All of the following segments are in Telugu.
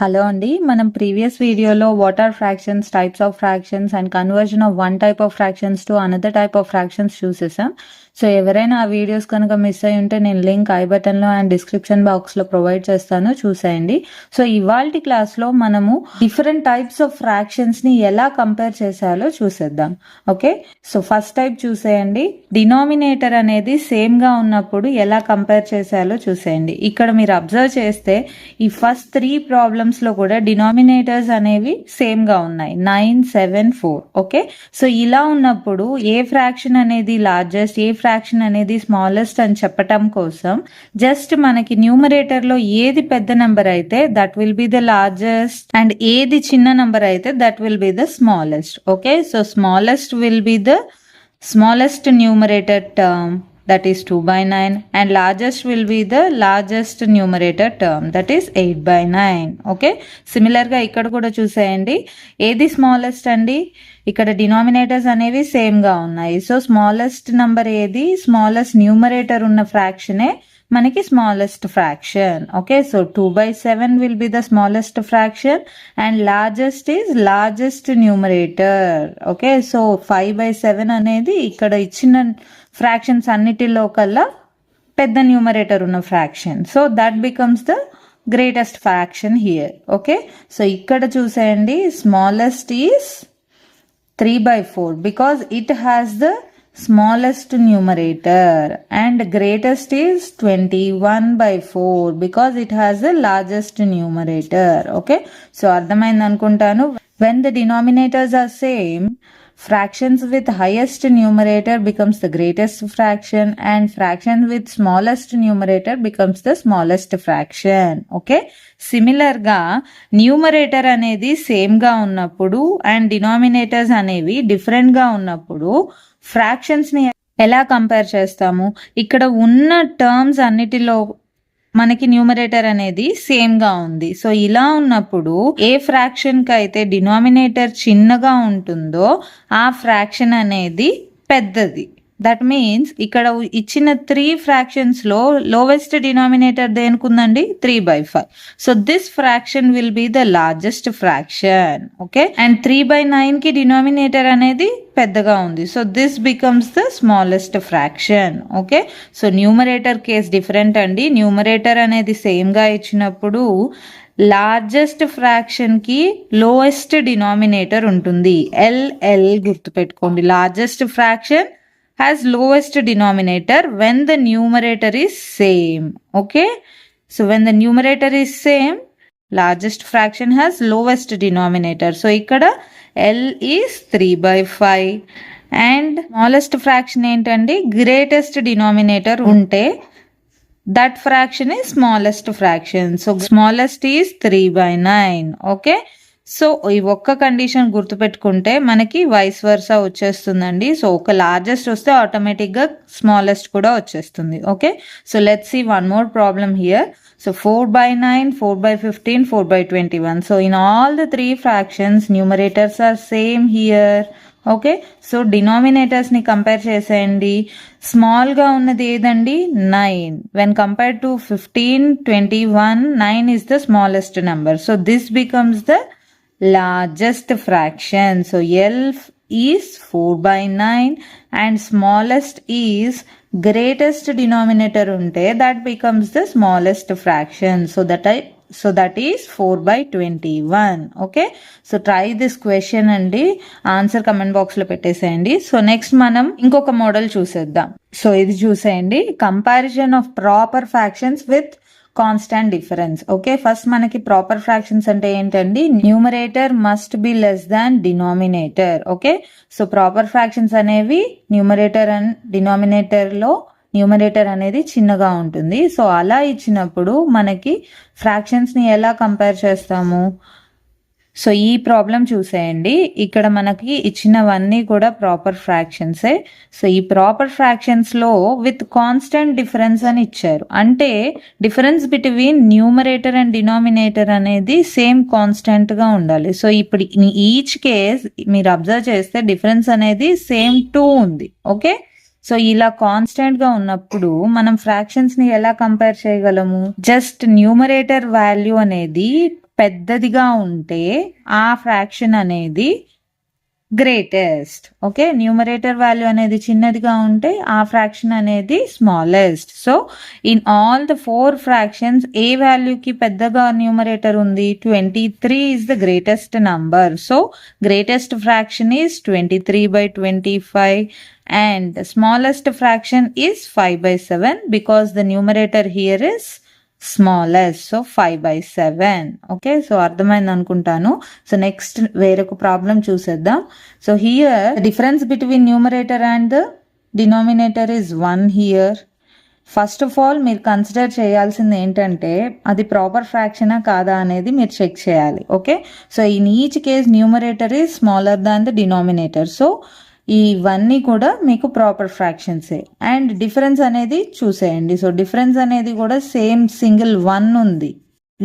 హలో అండి, మనం ప్రీవియస్ వీడియోలో what are fractions, types of fractions and conversion of one type of fractions to another type of fractions చూసేసాం. సో ఎవరైనా ఆ వీడియోస్ కనుక మిస్ అయి ఉంటే నేను లింక్ ఐ బటన్లో అండ్ డిస్క్రిప్షన్ బాక్స్లో ప్రొవైడ్ చేస్తాను, చూసేయండి. సో ఇవాల్టి క్లాస్లో మనము డిఫరెంట్ టైప్స్ ఆఫ్ ఫ్రాక్షన్స్ని ఎలా కంపేర్ చేసేయాలో చూసేద్దాం. ఓకే, సో ఫస్ట్ టైప్ చూసేయండి. డినామినేటర్ అనేది సేమ్గా ఉన్నప్పుడు ఎలా కంపేర్ చేసేయాలో చూసేయండి. ఇక్కడ మీరు అబ్జర్వ్ చేస్తే ఈ ఫస్ట్ 3 ప్రాబ్లమ్స్ లో కూడా డినామినేటర్స్ అనేవి సేమ్ గా ఉన్నాయి, 9, 7, 4. ఓకే, సో ఇలా ఉన్నప్పుడు ఏ ఫ్రాక్షన్ అనేది లార్జెస్ట్, ఏ ఫ్రాక్షన్ అనేది స్మాలెస్ట్ అని చెప్పటం కోసం జస్ట్ మనకి న్యూమరేటర్ లో ఏది పెద్ద నెంబర్ అయితే that will be the largest and ఏది చిన్న నెంబర్ అయితే that will be the smallest. Okay, so smallest will be the smallest numerator term, that is 2/9, and largest will be the largest numerator term, that is 8/9. Okay, similar గా ఇక్కడ కూడా చూసేయండి. ఏది స్మాలెస్ట్ అండి? ఇక్కడ డినామినేటర్స్ అనేవి సేమ్ గా ఉన్నాయి. సో స్మాలెస్ట్ నంబర్ ఏది? స్మాలెస్ట్ న్యూమరేటర్ ఉన్న ఫ్రాక్షనే మనకి smallest fraction. Okay, so 2/7 will be the smallest fraction and largest is largest numerator. Okay, so 5/7 అనేది ఇక్కడ ఇచ్చిన ఫ్రాక్షన్స్ అన్నిటిలో కల్లా పెద్ద న్యూమరేటర్ ఉన్న fraction. So that becomes the greatest fraction here. Okay, so ఇక్కడ చూసేయండి, smallest is 3/4 because it has the smallest numerator and greatest is 21/4 because it has the largest numerator. Okay, so అర్థమైంది అనుకుంటాను. When the denominators are same, fractions with highest numerator becomes the greatest fraction and fraction with smallest numerator becomes the smallest fraction. Okay, similar గా న్యూమరేటర్ అనేది సేమ్ గా ఉన్నప్పుడు అండ్ డినామినేటర్స్ అనేవి డిఫరెంట్ గా ఉన్నప్పుడు ఫ్రాక్షన్స్ ని ఎలా కంపేర్ చేస్తాము? ఇక్కడ ఉన్న టర్మ్స్ అన్నిటిలో మనకి న్యూమరేటర్ అనేది సేమ్ గా ఉంది. సో ఇలా ఉన్నప్పుడు ఏ ఫ్రాక్షన్ కి అయితే డినామినేటర్ చిన్నగా ఉంటుందో ఆ ఫ్రాక్షన్ అనేది పెద్దది. దట్ మీన్స్ ఇక్కడ ఇచ్చిన 3 ఫ్రాక్షన్స్ లో లోవెస్ట్ డినామినేటర్ దేనికుందండి? 3/5. So this fraction will be the largest fraction. Okay, and 3/9 కి డినామినేటర్ అనేది పెద్దగా ఉంది. So this becomes the smallest fraction. Okay, so numerator case different అండి. న్యూమరేటర్ అనేది సేమ్ గా ఇచ్చినప్పుడు లార్జెస్ట్ ఫ్రాక్షన్ కి లోయెస్ట్ డినామినేటర్ ఉంటుంది. LL గుర్తుపెట్టుకోండి. Largest fraction has lowest denominator when the numerator is same. Okay, so when the numerator is same, largest fraction has lowest denominator. So ikkada L is 3/5 and smallest fraction ఏంటండి? greatest denominator ఉంటే that fraction is smallest fraction. So smallest is 3/9. Okay, so ఈ ఒక్క కండిషన్ గుర్తుపెట్టుకుంటే మనకి వైస్ వర్సా వచ్చేస్తుందండి. సో ఒక లార్జెస్ట్ వస్తే ఆటోమేటిక్ గా స్మాలెస్ట్ కూడా వచ్చేస్తుంది. Okay, so let's see one more problem here. So 4/9, 4/15, 4/21. So in all the 3 fractions numerators are same here. Okay, so denominators ని కంపేర్ చేసేయండి. స్మాల్ గా ఉన్నది ఏదండి? 9. When compare to 15, 21, 9 is the smallest number. So this becomes the largest fraction. So L is 4/9 and smallest is greatest denominator unte that becomes the smallest fraction. So that is 4/21. Okay, so try this question andi answer comment box lo petteseyandi. So next manam inkoka model చూసేద్దాం. సో ఇది చూసేయండి, comparison of proper fractions with constant difference. Okay, first మనకి ప్రాపర్ ఫ్రాక్షన్స్ అంటే ఏంటండి? Numerator must be less than denominator. Okay, so proper fractions అనేవి న్యూమరేటర్ అండ్ డినామినేటర్ లో న్యూమరేటర్ అనేది చిన్నగా ఉంటుంది. సో అలా ఇచ్చినప్పుడు మనకి ఫ్రాక్షన్స్ ని ఎలా కంపేర్ చేస్తాము? సో ఈ ప్రాబ్లం చూసేయండి, ఇక్కడ మనకి ఇచ్చినవన్నీ కూడా ప్రాపర్ ఫ్రాక్షన్సే. సో ఈ ప్రాపర్ ఫ్రాక్షన్స్ లో విత్ కాన్స్టెంట్ డిఫరెన్స్ అని ఇచ్చారు. అంటే difference between numerator and denominator అనేది సేమ్ కాన్స్టెంట్ గా ఉండాలి. సో ఇప్పుడు ఈచ్ కేస్ మీరు అబ్జర్వ్ చేస్తే డిఫరెన్స్ అనేది సేమ్ 2 ఉంది. ఓకే, సో ఇలా కాన్స్టెంట్ గా ఉన్నప్పుడు మనం ఫ్రాక్షన్స్ ని ఎలా కంపేర్ చేయగలము? జస్ట్ న్యూమరేటర్ వాల్యూ అనేది పెద్దదిగా ఉంటే ఆ ఫ్రాక్షన్ అనేది గ్రేటెస్ట్. ఓకే, న్యూమరేటర్ వాల్యూ అనేది చిన్నదిగా ఉంటే ఆ ఫ్రాక్షన్ అనేది smallest. So in all the 4 fractions ఏ వాల్యూకి పెద్దగా న్యూమరేటర్ ఉంది? 23 is the greatest number. So greatest fraction is 23/25 and the smallest fraction is 5/7 because the numerator here is smallest. So 5/7. Okay, so అర్థమైంది అనుకుంటాను. సో నెక్స్ట్ వేరొక ప్రాబ్లం చూసేద్దాం. So here difference between numerator and denominator is 1 here. First of all మీరు కన్సిడర్ చేయాల్సింది ఏంటంటే అది ప్రాపర్ ఫ్రాక్షనా కాదా అనేది మీరు చెక్ చేయాలి. Okay, so in each case numerator is smaller than the denominator. So ఇవన్నీ కూడా మీకు ప్రాపర్ ఫ్రాక్షన్సే. అండ్ డిఫరెన్స్ అనేది చూసేయండి. సో డిఫరెన్స్ అనేది కూడా సేమ్ సింగిల్ 1 ఉంది.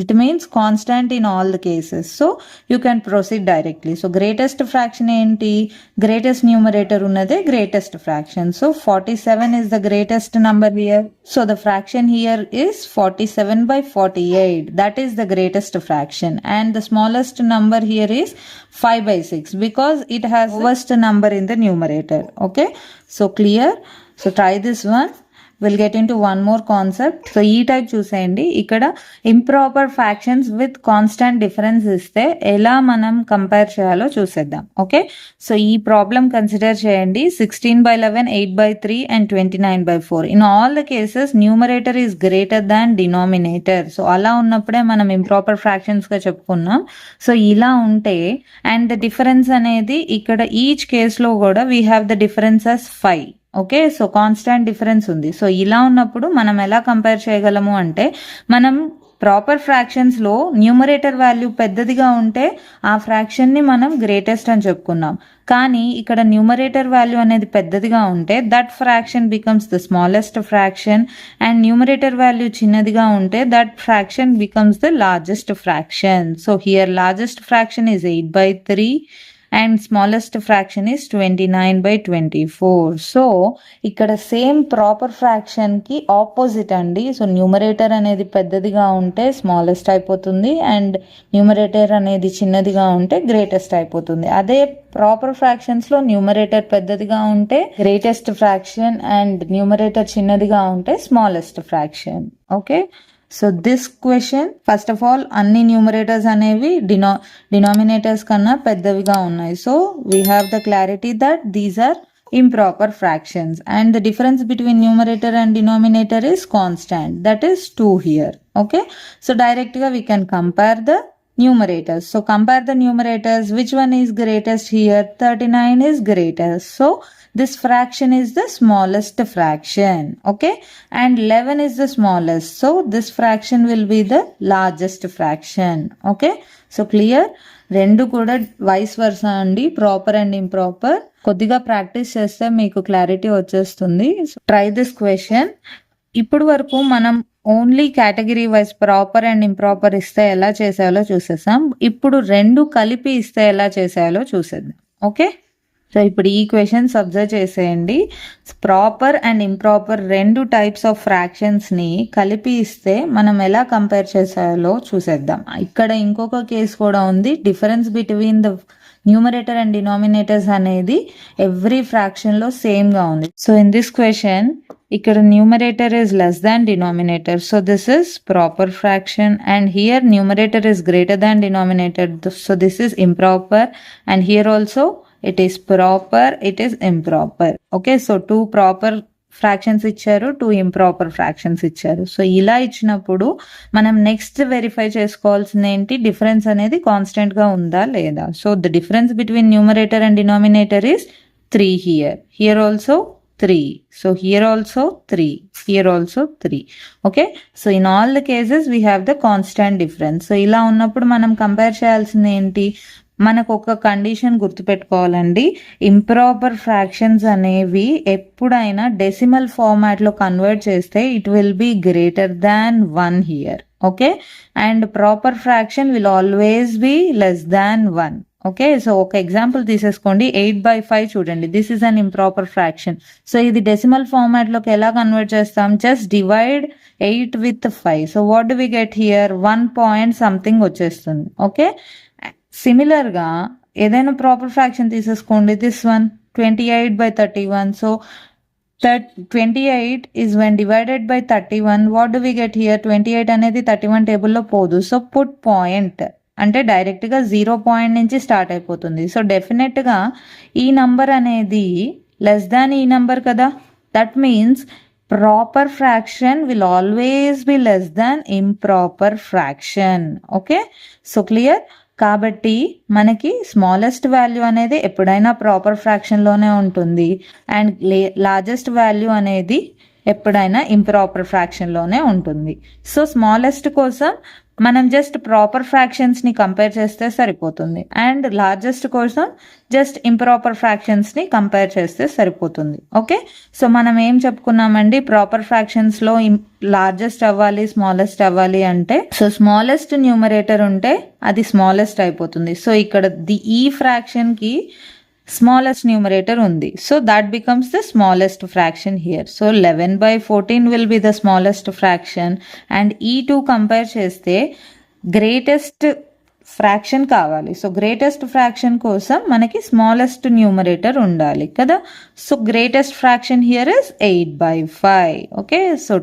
It means constant in all the cases. So you can proceed directly. So greatest fraction ఏంటి? గ్రేటెస్ట్ న్యూమరేటర్ ఉన్నదే greatest fraction. So 47 is the greatest number here. So the fraction here is 47/48. That is the greatest fraction. And the smallest number here is 5/6 because it has lowest number in the numerator. Okay, so clear. So try this one. We'll get into one more concept. So ఈ టైప్ చూసేయండి. ఇక్కడ improper fractions with constant difference ఇస్తే ఎలా మనం కంపేర్ చేయాలో చూసేద్దాం. ఓకే, సో ఈ ప్రాబ్లం కన్సిడర్ చేయండి. 16/11, 8/3 and 29/4. In all the cases numerator is greater than denominator. So అలా ఉన్నప్పుడే మనం ఇంప్రాపర్ ఫ్రాక్షన్స్ గా చెప్పుకున్నాం. సో ఇలా ఉంటే అండ్ ద డిఫరెన్స్ అనేది ఇక్కడ ఈచ్ కేసులో కూడా we have the difference as 5. Okay, so constant difference ఉంది. సో ఇలా ఉన్నప్పుడు మనం ఎలా కంపేర్ చేయగలము అంటే మనం ప్రాపర్ ఫ్రాక్షన్స్లో న్యూమరేటర్ వాల్యూ పెద్దదిగా ఉంటే ఆ ఫ్రాక్షన్ని మనం గ్రేటెస్ట్ అని చెప్పుకున్నాం. కానీ ఇక్కడ న్యూమరేటర్ వాల్యూ అనేది పెద్దదిగా ఉంటే that fraction becomes the smallest fraction and numerator value చిన్నదిగా ఉంటే that fraction becomes the largest fraction. So here largest fraction is 8/3 and smallest fraction is 29/24. So ఇక్కడ సేమ్ ప్రాపర్ ఫ్రాక్షన్ కి ఆపోజిట్ అండి. సో న్యూమరేటర్ అనేది పెద్దదిగా ఉంటే స్మాలెస్ట్ అయిపోతుంది అండ్ న్యూమరేటర్ అనేది చిన్నదిగా ఉంటే గ్రేటెస్ట్ అయిపోతుంది. అదే ప్రాపర్ ఫ్రాక్షన్స్ లో న్యూమరేటర్ పెద్దదిగా ఉంటే గ్రేటెస్ట్ ఫ్రాక్షన్ అండ్ న్యూమరేటర్ చిన్నదిగా ఉంటే smallest fraction. Okay, so this question first of all అన్ని న్యూమరేటర్స్ అనేవి డినామినేటర్స్ కన్నా పెద్దవిగా ఉన్నాయి. So we have the clarity that these are improper fractions and the difference between numerator and denominator is constant, that is 2 here. Okay, so direct we can compare the numerators. So compare the numerators. Which one is greatest here? 39 is greatest. So this fraction is the smallest fraction. Okay, and 11 is the smallest. So this fraction will be the largest fraction. Okay, so clear. రెండు కూడా వైస్ వర్సా అండి, ప్రాపర్ అండ్ ఇంప్రాపర్. కొద్దిగా ప్రాక్టీస్ చేస్తే మీకు క్లారిటీ వచ్చేస్తుంది. Try this question. ఇప్పుడు వరకు మనం only category wise proper and improper ఇస్తే ఎలా చేసేయాలో చూసేసాం. ఇప్పుడు రెండు కలిపి ఇస్తే ఎలా చేసేయాలో చూసేద్దాం. ఓకే, సో ఇప్పుడు ఈ క్వశ్చన్స్ అబ్జర్వ్ చేసేయండి. ప్రాపర్ అండ్ ఇంప్రాపర్ రెండు టైప్స్ ఆఫ్ ఫ్రాక్షన్స్ ని కలిపి ఇస్తే మనం ఎలా కంపేర్ చేసేయాలో చూసేద్దాం. ఇక్కడ ఇంకొక కేసు కూడా ఉంది. Difference between the numerator and denominators అనేది ఎవ్రీ ఫ్రాక్షన్ లో సేమ్ గా ఉంది. సో ఇన్ దిస్ క్వశ్చన్ ఇక్కడ numerator is less than denominator, so this is proper fraction, and here numerator is greater than denominator, so this is improper, and here also it is proper, it is improper. Okay, so two proper fractions ఇచ్చారు, 2 ఇంప్రాపర్ ఫ్రాక్షన్స్ ఇచ్చారు. సో ఇలా ఇచ్చినప్పుడు మనం నెక్స్ట్ వెరిఫై చేసుకోవాల్సింది ఏంటి? డిఫరెన్స్ అనేది కాన్స్టెంట్ గా ఉందా లేదా. So the difference between numerator and denominator is 3 here also 3, so here also 3, here also 3. Okay, so in all the cases we have the constant difference. So ఇలా ఉన్నప్పుడు మనం కంపేర్ చేయాల్సింది ఏంటి? మనకు ఒక కండిషన్ గుర్తుపెట్టుకోవాలండి. ఇంప్రాపర్ ఫ్రాక్షన్స్ అనేవి ఎప్పుడైనా డెసిమల్ ఫార్మాట్ లో కన్వర్ట్ చేస్తే it will be greater than 1 here. Okay, and proper fraction will always be less than 1. Okay, so ఒక ఎగ్జాంపుల్ తీసేసుకోండి. 8/5 చూడండి, this is an improper fraction. So ఇది డెసిమల్ ఫార్మాట్లోకి ఎలా కన్వర్ట్ చేస్తాం? Just divide 8 with 5. So what do we get here? 1 point something వచ్చేస్తుంది. ఓకే, సిమిలర్గా ఏదైనా ప్రాపర్ ఫ్రాక్షన్ తీసేసుకోండి. This one 28/31. So 28 is when divided by 31. What do we get here? 28 అనేది 31 టేబుల్లో పోదు. సో పుట్ పాయింట్ అంటే డైరెక్ట్గా 0 పాయింట్ నుంచి స్టార్ట్ అయిపోతుంది. సో డెఫినెట్గా ఈ నంబర్ అనేది లెస్ దాన్ ఈ నంబర్ కదా. That means proper fraction will always be less than improper fraction. Okay, so clear. కాబట్టి మనకి స్మాలెస్ట్ వాల్యూ అనేది ఎప్పుడైనా ప్రాపర్ ఫ్రాక్షన్లోనే ఉంటుంది అండ్ లార్జెస్ట్ వాల్యూ అనేది ఎప్పుడైనా ఇంప్రాపర్ ఫ్రాక్షన్లోనే ఉంటుంది. సో స్మాలెస్ట్ కోసం మనం జస్ట్ ప్రాపర్ ఫ్రాక్షన్స్ని కంపేర్ చేస్తే సరిపోతుంది అండ్ లార్జెస్ట్ కోసం జస్ట్ ఇంప్రాపర్ ఫ్రాక్షన్స్ని కంపేర్ చేస్తే సరిపోతుంది. ఓకే, సో మనం ఏం చెప్పుకున్నామండి? ప్రాపర్ ఫ్రాక్షన్స్లో లార్జెస్ట్ అవ్వాలి, స్మాలెస్ట్ అవ్వాలి అంటే సో స్మాలెస్ట్ న్యూమరేటర్ ఉంటే అది స్మాలెస్ట్ అయిపోతుంది. సో ఇక్కడ ఈ ఫ్రాక్షన్కి smallest numerator undi. So that becomes the smallest fraction here. So 11/14 will be the smallest fraction and E2 compare cheste greatest fraction కావాలి. సో గ్రేటెస్ట్ ఫ్రాక్షన్ కోసం మనకి స్మాలెస్ట్ న్యూమరేటర్ ఉండాలి కదా. So greatest fraction here is 8/5. Okay, so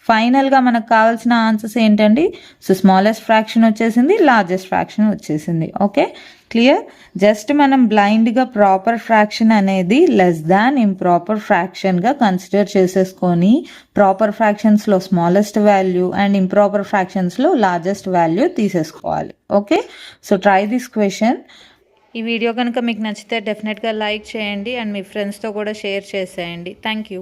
ఫైనల్గా మనకు కావాల్సిన ఆన్సర్స్ ఏంటండి? సో స్మాలెస్ట్ ఫ్రాక్షన్ వచ్చేసింది, లార్జెస్ట్ ఫ్రాక్షన్ వచ్చేసింది. Okay, clear. జస్ట్ మనం బ్లైండ్గా ప్రాపర్ ఫ్రాక్షన్ అనేది లెస్ దాన్ ఇంప్రాపర్ ఫ్రాక్షన్గా కన్సిడర్ చేసేసుకొని ప్రాపర్ ఫ్రాక్షన్స్లో స్మాలెస్ట్ వాల్యూ అండ్ ఇంప్రాపర్ ఫ్రాక్షన్స్లో లార్జెస్ట్ వాల్యూ తీసేసుకోవాలి. Okay, so try this question. ఈ వీడియో కనుక మీకు నచ్చితే డెఫినెట్గా లైక్ చేయండి అండ్ మీ ఫ్రెండ్స్తో కూడా షేర్ చేసేయండి. Thank you.